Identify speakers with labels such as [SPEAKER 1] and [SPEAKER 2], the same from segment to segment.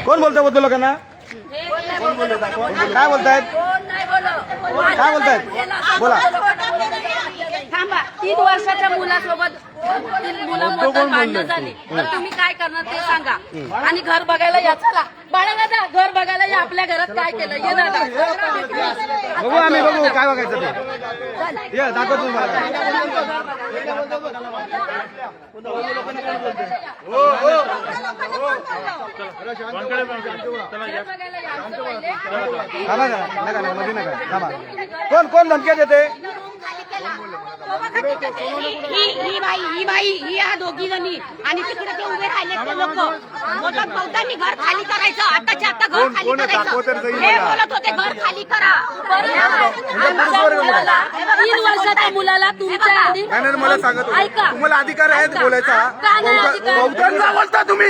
[SPEAKER 1] कोण बोलतोय बोलतो लोकांना? काय बोलतायत? काय बोलतायत? बोला.
[SPEAKER 2] थांबा. 3 वर्षाच्या मुलासोबत मुलाबद्दल भांडणं झाली तर तुम्ही काय करणार ते सांगा. आणि घर बघायला या. चला बाळा दादा, घर बघायला या. आपल्या घरात काय केलं ये दादा.
[SPEAKER 1] बघू आम्ही, बघू काय बघायचं ते. ये दाखवतो तुम्हाला. कोण कोण धमक्या देते?
[SPEAKER 2] ही बाई या दोघी जणी आणि तिकडे ते उभे राहिले ते लोक बोलत बहुतांनी घर खाली करायचं. आताच्या आता घर खाली करायचं हे बोलत होते. घर खाली करा. 3 वर्षाच्या मुलाला तुमच्या आधी
[SPEAKER 1] मला सांगत
[SPEAKER 2] ऐका,
[SPEAKER 1] तुम्हाला अधिकार आहे बोलायचा.
[SPEAKER 2] का नाही अधिकार?
[SPEAKER 1] बहुतांना बोलता तुम्ही.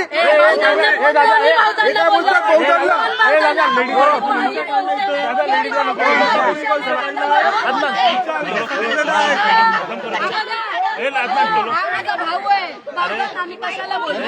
[SPEAKER 2] माझा भाऊ आहे. आम्ही कशाला बोलतो?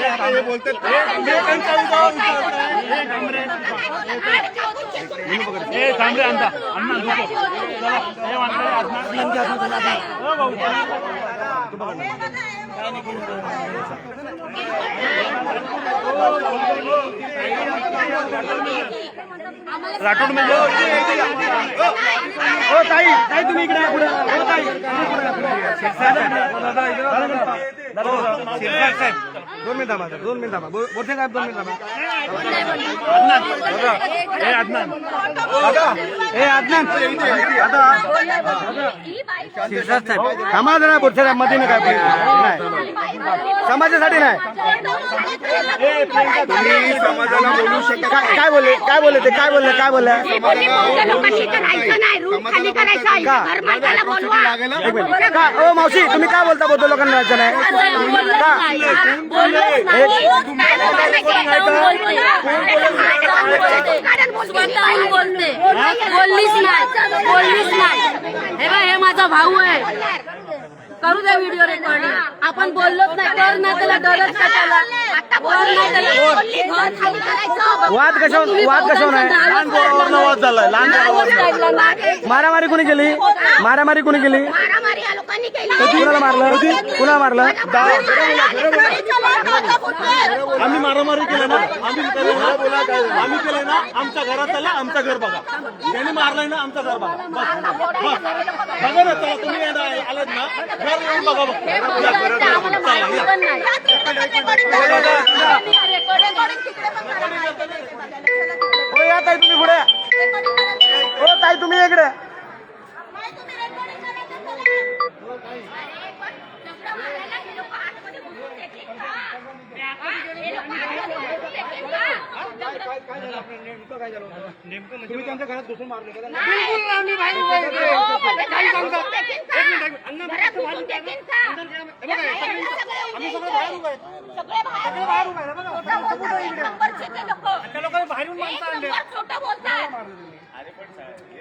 [SPEAKER 1] राठोड म्हणजे हो ताई, ताई तुम्ही इकडे पुढे. हो ताई, 2 मिनिट थांबा, 2 मिनिट थांबा. बोलते साहेब 2 मिनिट थांबा. थांबा जरा. बोलते साहेब मध्ये काय नाही, समाजासाठी नाही. तुम्ही समाजाला बोलू शकता. काय बोलले? काय बोलले ते? काय बोलले? काय बोलले? का ओ मावशी तुम्ही काय बोलता? बौद्ध लोकांना राहायचं नाही का?
[SPEAKER 2] हे माझा भाऊ आहे. करू द्या व्हिडिओ रेकॉर्डिंग. आपण बोललोच नाही. कर ना त्याला डरच कशाला?
[SPEAKER 1] वाद कशावर नाही? मारामारी कोणी केली? मारामारी कोणी केली? कुणाला मारलं? कुणाला मारलं?
[SPEAKER 3] आम्ही मारामारी केलं ना. आम्ही केलं ना. आमच्या घरात आला. आमचं घर बघा. त्यांनी मारलंय ना. आमचं घर बघा. बघा ना. चला तुम्ही आलात ना. घर येऊन बघा.
[SPEAKER 1] हो या ताई तुम्ही पुढे. हो ताई तुम्ही इकडे. तुम्ही त्यांच्या घरात घुसून मारले का?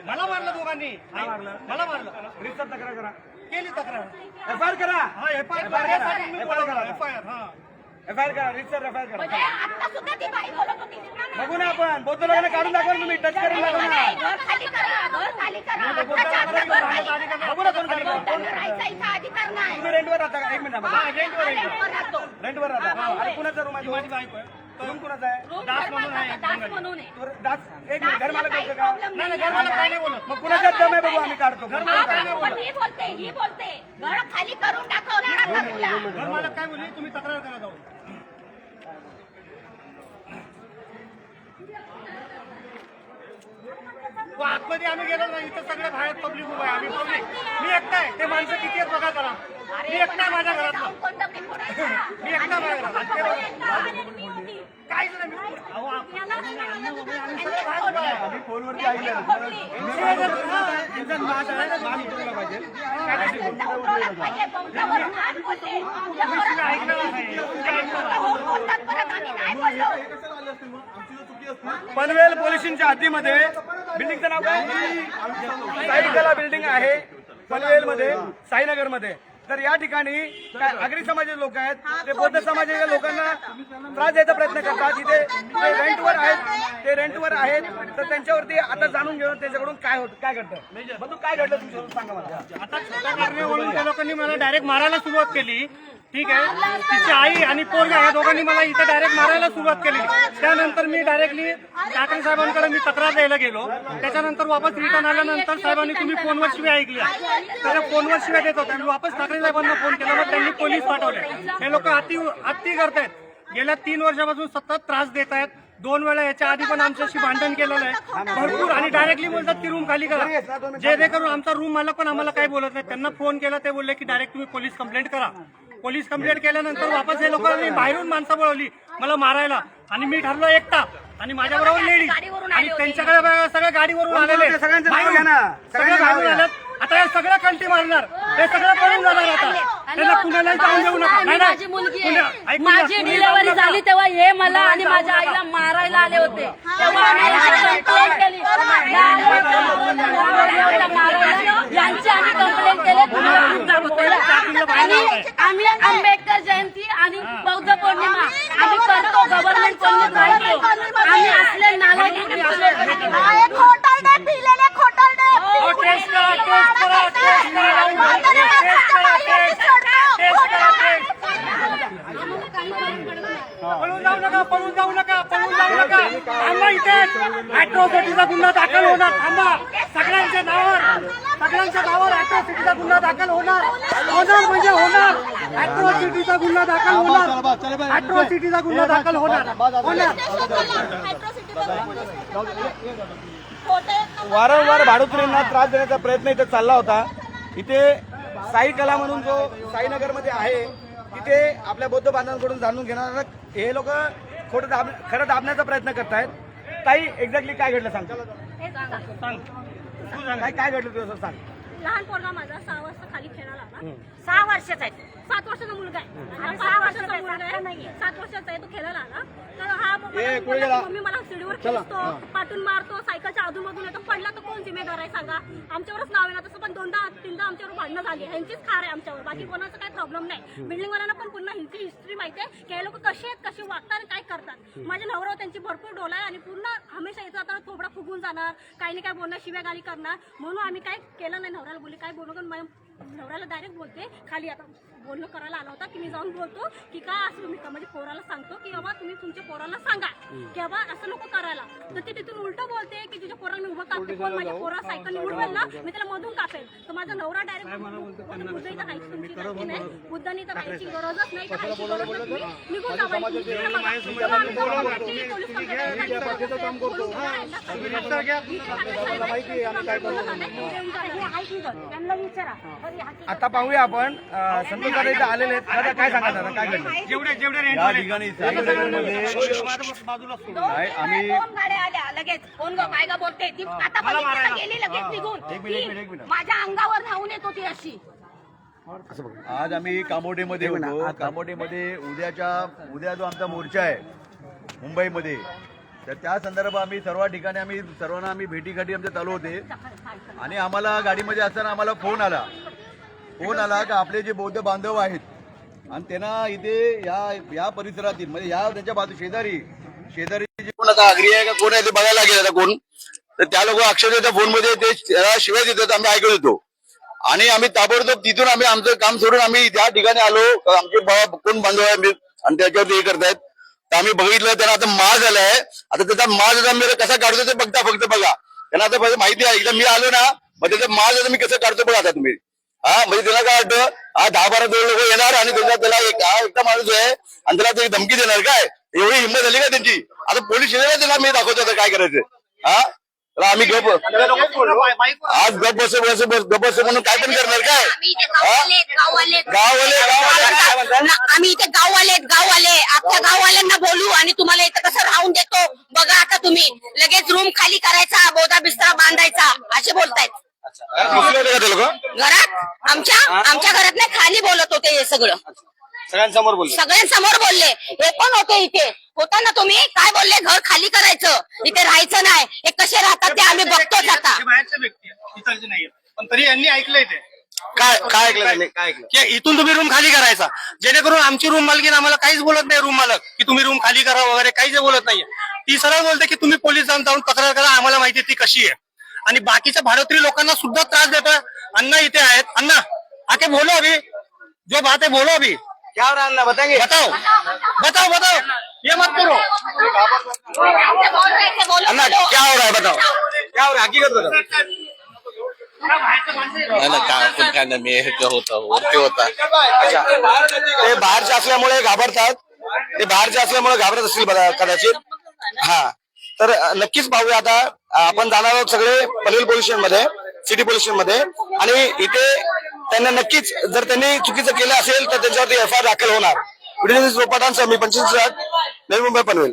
[SPEAKER 3] मला मारलं दोघांनी. मला मारलं.
[SPEAKER 1] रिक्षा तक्रार करा.
[SPEAKER 3] केली तक्रार.
[SPEAKER 1] एफआयआर करा.
[SPEAKER 3] एफआयआर
[SPEAKER 1] करा. रिक्षा एफआयआर करा. बघू ना आपण. बौद्ध लोकांना काढून दाखवा तुम्ही. टच करून दाखवा ना. बघू ना कोण खाली करा. तुम्ही रेंटवर राहता का? 1 मिनिट. रेंटवर राहता. अरे कुणाचा रूम आहे?
[SPEAKER 3] माझी बायको आहे.
[SPEAKER 1] रूम कुणाचा आहे?
[SPEAKER 3] दास म्हणून आहे.
[SPEAKER 1] दास. 1 मिनिट. घर मालक बोलतो का?
[SPEAKER 3] नाही घर मला काय नाही बोलत.
[SPEAKER 1] मग कुणाचा दम आहे बघू आम्ही काढतो.
[SPEAKER 3] घर मला काय बोलली? तुम्ही तक्रार करा जाऊन. आतमध्ये आम्ही गेलो नाही. इथं सगळे बाहेर पब्लिक उभं आहे. आम्ही पब्लिक. मी एकटा आहे. ते माणसं किती आहेत बघा जरा. मी एकटा आहे माझ्या घरातलं. मी एकटा माझ्या घरात. काहीच नाही.
[SPEAKER 1] आम्ही फोनवरती ऐकलं. पनवेल पोलीस स्टेशनच्या हद्दीमध्ये बिल्डिंगचं नाव काय? साई कला बिल्डिंग आहे पनवेल मध्ये, साईनगर मध्ये. तर या ठिकाणी काय आगरी समाजाचे लोक आहेत, ते बौद्ध समाजाच्या लोकांना त्रास द्यायचा प्रयत्न करतात. इथे ते रेंटवर आहेत, तर त्यांच्यावरती आता जाणून घेऊन त्यांच्याकडून काय घडतं. बंधू, काय घडलं तुमच्या सांगा मला.
[SPEAKER 4] आता छोट्या कारणावरून त्या लोकांनी मला डायरेक्ट मारायला सुरुवात केली. ठीक आहे, तिची आई आणि पोरगा या दोघांनी मला इथं डायरेक्ट मारायला सुरुवात केली. त्यानंतर मी डायरेक्टली ठाकरे साहेबांकडे मी तक्रार द्यायला गेलो. त्याच्यानंतर वापस रिटर्न आल्यानंतर साहेबांनी तुम्ही फोनवर शिव्या ऐकल्या, त्याच्या फोनवर शिव्या देत होत्या. मी वापस ठाकरे साहेबांना फोन केला, मग त्यांनी पोलीस पाठवले. हे लोक अति करतायत. गेल्या 3 वर्षापासून सतत त्रास देत आहेत. 2 वेळा याच्या आधी पण आमच्याशी भांडण केलेलं आहे भरपूर, आणि डायरेक्टली बोलतात की रूम खाली करा. जे करून आमचा रूम मालक पण आम्हाला काही बोलत नाही. त्यांना फोन केला, ते बोलले की डायरेक्ट तुम्ही पोलीस कंप्लेंट करा. पोलीस कंप्लेंट केल्यानंतर वापस हे लोकांनी बाहेरून माणसं बोलवली मला मारायला, आणि मी ठरलो एकटा आणि माझ्याबरोबर लेडीज, आणि त्यांच्याकडे सगळ्या गाडीवरून आलेले
[SPEAKER 1] सगळ्यांचं नाव घ्या ना.
[SPEAKER 4] सगळे बाहेरून आलेत. आता हे सगळं कंटी मारणार, हे सगळं पळून जाणार. आता त्यांना कुणालाही जाऊन देऊ नका. नाही
[SPEAKER 2] माझी मुलगी आहे, माझी डिलिव्हरी झाली तेव्हा हे मला आणि माझ्या आईला मारायला आले होते. तेव्हा आम्ही कंप्लेंट केली, यांची आम्ही कंप्लेंट केली. आणि आम्ही आंबेडकर जयंती आणि बौद्ध पौर्णिमा आम्ही करतो, गव्हर्नमेंट पौर्णिमा करतो. आम्ही असले नालायक
[SPEAKER 4] पळून जाऊ नका, पळून जाऊ नका, पळून जाऊ नका. थांबा, इथे अॅट्रॉसिटीचा गुन्हा दाखल होणार. थांबा, सगळ्यांच्या नावावर अॅट्रॉसिटीचा गुन्हा दाखल होणार म्हणजे होणार. अॅट्रॉसिटीचा गुन्हा दाखल होणार, अॅट्रॉसिटीचा गुन्हा दाखल होणार.
[SPEAKER 1] वारंवार भाडोत्रींना त्रास देण्याचा प्रयत्न इथे चालला होता. इथे साई कला म्हणून जो साईनगरमध्ये आहे, तिथे आपल्या बौद्ध बांधवांकडून जाणून घेणार हे लोक खरं दाबण्याचा प्रयत्न करतायत. ताई, एक्झॅक्टली काय घडलं सांग. काय घडलं तुझं सांग.
[SPEAKER 5] लहान पोरगा माझा 6 वाजता खाली खेळायला आला.
[SPEAKER 2] 6 वर्षाचा आहे,
[SPEAKER 5] 7 वर्षाचा मुलगा आहे, आणि 6 वर्षाचा मुलगा आहे, 7 वर्षाचा आहे. तो खेळायला आला तर हा मम्मी मला सीडीवर खेळतो, पाठून मारतो, सायकलच्या अधूनमधून येतो. पडला तर कोण जिम्मेदार आहे सांगा. आमच्यावरच नाव येणार. तसं पण 2दा-3दा आमच्यावर भांडणं झाली. ह्यांचीच खार आहे आमच्यावर, बाकी कोणाचा काही प्रॉब्लेम नाही. बिल्डिंगवाल्यांना पण पुन्हा ह्यांची हिस्ट्री माहिती आहे की हे लोक कसे आहेत, कसे वागतात आणि काय करतात. माझ्या नवऱ्यावर त्यांची भरपूर डोला आहे, आणि पूर्ण हमेशा येतो आता थोबडा फुगून जाणार, काही नाही काय बोलणार, शिव्या गाली करणार. म्हणून आम्ही काय केलं नाही. नवऱ्याला बोलले काय बोलू, पण नवऱ्याला डायरेक्ट बोलते खाली. आता बोलणं करायला आला होता की मी जाऊन बोलतो की का असं तुम्ही म्हणजे पोराला सांगतो की बाबा तुम्ही तुमच्या पोराला सांगा की बाबा असं नको करायला. तर ते तिथून उलटं बोलते की तुझ्या पोराला मी उभं कापते, पण माझ्या पोरा सायकल उडवेल ना मी त्याला मधून कापेल. तर माझा नवरा डायरेक्ट बुद्ध इथं राहायची तुमची गरज नाही, बुद्धांनी तर राहायची गरजच नाही, तर राहायची गरज तुम्ही निघून जावा.
[SPEAKER 1] आता पाहूया आपण संतोष दादा इथे आलेले आहेत. दादा काय सांगा, दादा काय घडलं.
[SPEAKER 4] जेवढे
[SPEAKER 6] या ठिकाणी साईनगरमध्ये आम्ही
[SPEAKER 2] 2 गाड्या आल्या लगेच. कोण काय का बोलते ती आता बघितलं गेली लगेच निघून.
[SPEAKER 6] एक मिनिट.
[SPEAKER 2] माझ्या अंगावर धावून येत होती अशी.
[SPEAKER 6] आज आम्ही कामोठेमध्ये होतो. कामोठेमध्ये उद्या जो आमचा मोर्चा आहे मुंबईमध्ये, तर त्या संदर्भात आम्ही सर्व ठिकाणी सर्वांना भेटीगाठी आमच्या चालू होते. आणि आम्हाला गाडीमध्ये असताना आम्हाला फोन आला का आपले जे बौद्ध बांधव आहेत आणि त्यांना इथे या परिसरातील म्हणजे या त्यांच्या बाजू शेजारी जे कोण आता आगरी आहे का कोण आहे ते बघायला लागेल आता कोण. तर त्या लोक अक्षरशः त्या फोनमध्ये ते शिवाय देतात, आम्ही ऐकत होतो. आणि आम्ही ताबडतोब तिथून आम्ही आमचं काम सोडून आम्ही त्या ठिकाणी आलो. आमचे कोण बांधव आहे आणि त्याच्यावरती हे करतायत. तर आम्ही बघितलं त्यांना आता माज झालाय. आता त्याचा माज आता मी कसा काढतो ते फक्त बघा. त्यांना आता माहिती आहे एकदा मी आलो ना, मग त्याचा माज आता मी कसं काढतो बघा आता तुम्ही. म्हणजे त्याला काय वाटतं 10-12 लोक येणार आणि त्याला एकटा माणूस आहे आणि त्याला ते धमकी देणार काय, एवढी हिंमत झाली का त्यांची. आता पोलीस त्याला मी दाखवतो आता काय करायचं. आम्ही गप आज गप बस म्हणून काय पण करणार काय.
[SPEAKER 2] आम्ही इथे गाववाले आपल्या गाववाल्यांना बोलू आणि तुम्हाला इथं कसं राहून देतो बघा. आता तुम्ही लगेच रूम खाली करायचा, बोधा बिस्तरा बांधायचा असे बोलतायत. घरात आमच्या घरात नाही, खाली बोलत होते हे सगळं.
[SPEAKER 1] सगळ्यांसमोर
[SPEAKER 2] बोलले. हे पण होते इथे होता ना तुम्ही काय बोलले, घर खाली करायचं, इथे राहायचं नाही. हे कसे राहतात ते आम्ही बघतोच आता.
[SPEAKER 4] बाहेरच्या व्यक्ती इथलचे नाहीये, पण तरी यांनी ऐकलंय ते.
[SPEAKER 7] काय काय ऐकलं त्यांनी? काय ऐकलं की इथून तुम्ही रूम खाली करायचा, जेणेकरून आमची रूम मालकीन आम्हाला काहीच बोलत नाही. रूम मालक की तुम्ही रूम खाली करा वगैरे काहीच बोलत नाहीये. ती सरळ बोलते की तुम्ही पोलीस जाऊन तक्रार करा, आम्हाला माहिती ती कशी आहे. आणि बाकीच्या भाडोत्री लोकांना सुद्धा त्रास देतोय. अण्णा इथे आहेत, अण्णा आके बोलो अभी, जो बात है बोलो अभी.
[SPEAKER 1] क्या हो रहा है अन्ना, बताएंगे?
[SPEAKER 7] बताओ बताओ बताओ, ये मत करो.
[SPEAKER 1] अन्ना क्या हो रहा है, बताओ क्या हो रहा है, हकीकत बताओ. अच्छा, ते बाहेरचे असल्यामुळे घाबरतात, ते बाहेरचे असल्यामुळे घाबरत असतील कदाचित. हा, तर नक्कीच पाहूया आता. आपण जाणार आहोत सगळे पनवेल पोलीस स्टेशन मध्ये, सिटी पोलीस स्टेशन मध्ये, आणि इथे त्यांना नक्कीच जर त्यांनी चुकीचं केलं असेल तर त्यांच्यावरती एफआयआर दाखल होणार. व्हिडिओ मी पंचवीस नवी मुंबई पनवेल.